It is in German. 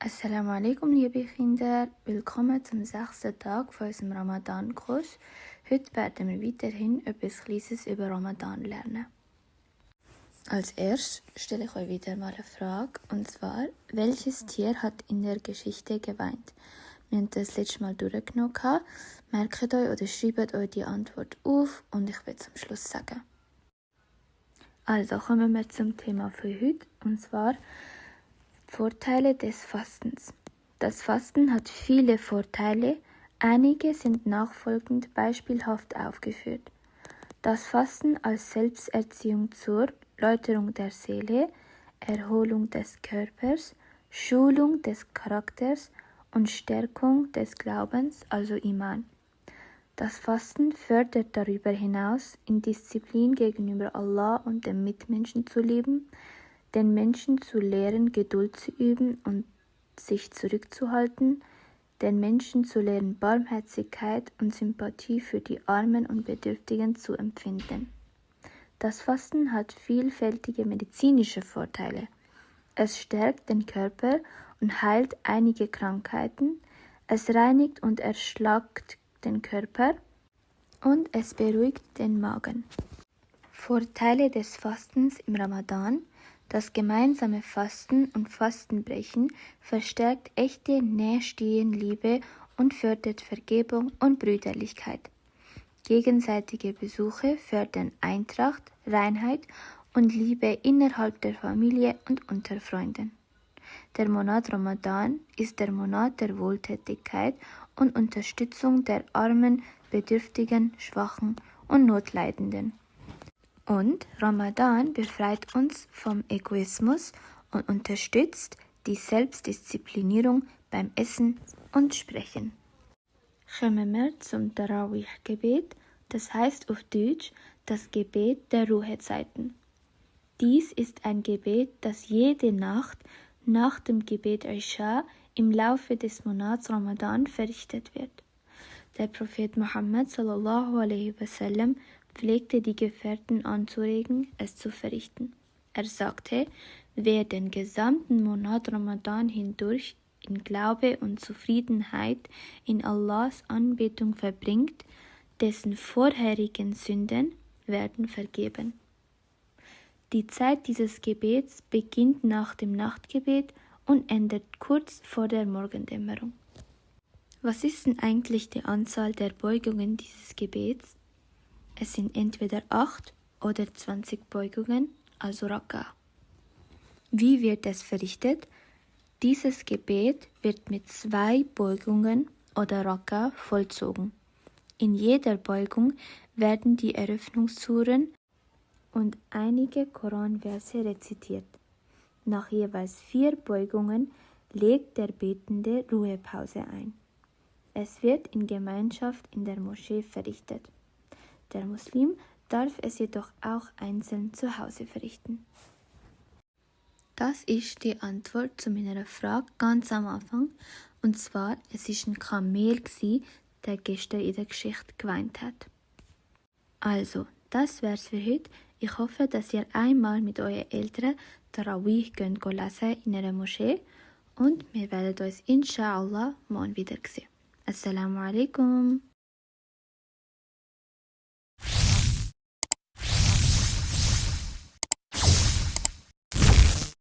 Assalamu alaikum, liebe Kinder. Willkommen zum 6. Tag von unserem Ramadan-Kurs. Heute werden wir weiterhin etwas Kleines über Ramadan lernen. Als erstes stelle ich euch wieder mal eine Frage, und zwar, welches Tier hat in der Geschichte geweint? Wir haben das letzte Mal durchgenommen. Merkt euch oder schreibt euch die Antwort auf und ich werde zum Schluss sagen. Also kommen wir zum Thema für heute, und zwar Vorteile des Fastens. Das Fasten hat viele Vorteile, einige sind nachfolgend beispielhaft aufgeführt. Das Fasten als Selbsterziehung zur Läuterung der Seele, Erholung des Körpers, Schulung des Charakters und Stärkung des Glaubens, also Iman. Das Fasten fördert darüber hinaus, in Disziplin gegenüber Allah und den Mitmenschen zu leben, den Menschen zu lehren, Geduld zu üben und sich zurückzuhalten, den Menschen zu lehren, Barmherzigkeit und Sympathie für die Armen und Bedürftigen zu empfinden. Das Fasten hat vielfältige medizinische Vorteile. Es stärkt den Körper und heilt einige Krankheiten, es reinigt und erschlackt den Körper und es beruhigt den Magen. Vorteile des Fastens im Ramadan. Das gemeinsame Fasten und Fastenbrechen verstärkt echte Nächstenliebe und fördert Vergebung und Brüderlichkeit. Gegenseitige Besuche fördern Eintracht, Reinheit und Liebe innerhalb der Familie und unter Freunden. Der Monat Ramadan ist der Monat der Wohltätigkeit und Unterstützung der Armen, Bedürftigen, Schwachen und Notleidenden. Und Ramadan befreit uns vom Egoismus und unterstützt die Selbstdisziplinierung beim Essen und Sprechen. Kommen wir zum Tarawih-Gebet, das heißt auf Deutsch das Gebet der Ruhezeiten. Dies ist ein Gebet, das jede Nacht nach dem Gebet Isha im Laufe des Monats Ramadan verrichtet wird. Der Prophet Muhammad sallallahu alaihi wasallam pflegte die Gefährten anzuregen, es zu verrichten. Er sagte, wer den gesamten Monat Ramadan hindurch in Glaube und Zufriedenheit in Allahs Anbetung verbringt, dessen vorherigen Sünden werden vergeben. Die Zeit dieses Gebets beginnt nach dem Nachtgebet und endet kurz vor der Morgendämmerung. Was ist denn eigentlich die Anzahl der Beugungen dieses Gebets? Es sind entweder 8 oder 20 Beugungen, also Raka. Wie wird es verrichtet? Dieses Gebet wird mit 2 Beugungen oder Raka vollzogen. In jeder Beugung werden die Eröffnungssuren und einige Koranverse rezitiert. Nach jeweils 4 Beugungen legt der Betende Ruhepause ein. Es wird in Gemeinschaft in der Moschee verrichtet. Der Muslim darf es jedoch auch einzeln zu Hause verrichten. Das ist die Antwort zu meiner Frage ganz am Anfang. Und zwar, es war ein Kamel, der gestern in der Geschichte geweint hat. Also, das wär's für heute. Ich hoffe, dass ihr einmal mit euren Eltern Tarawih lesen in einer Moschee und wir werden uns inshallah morgen wieder sehen. Assalamu alaikum.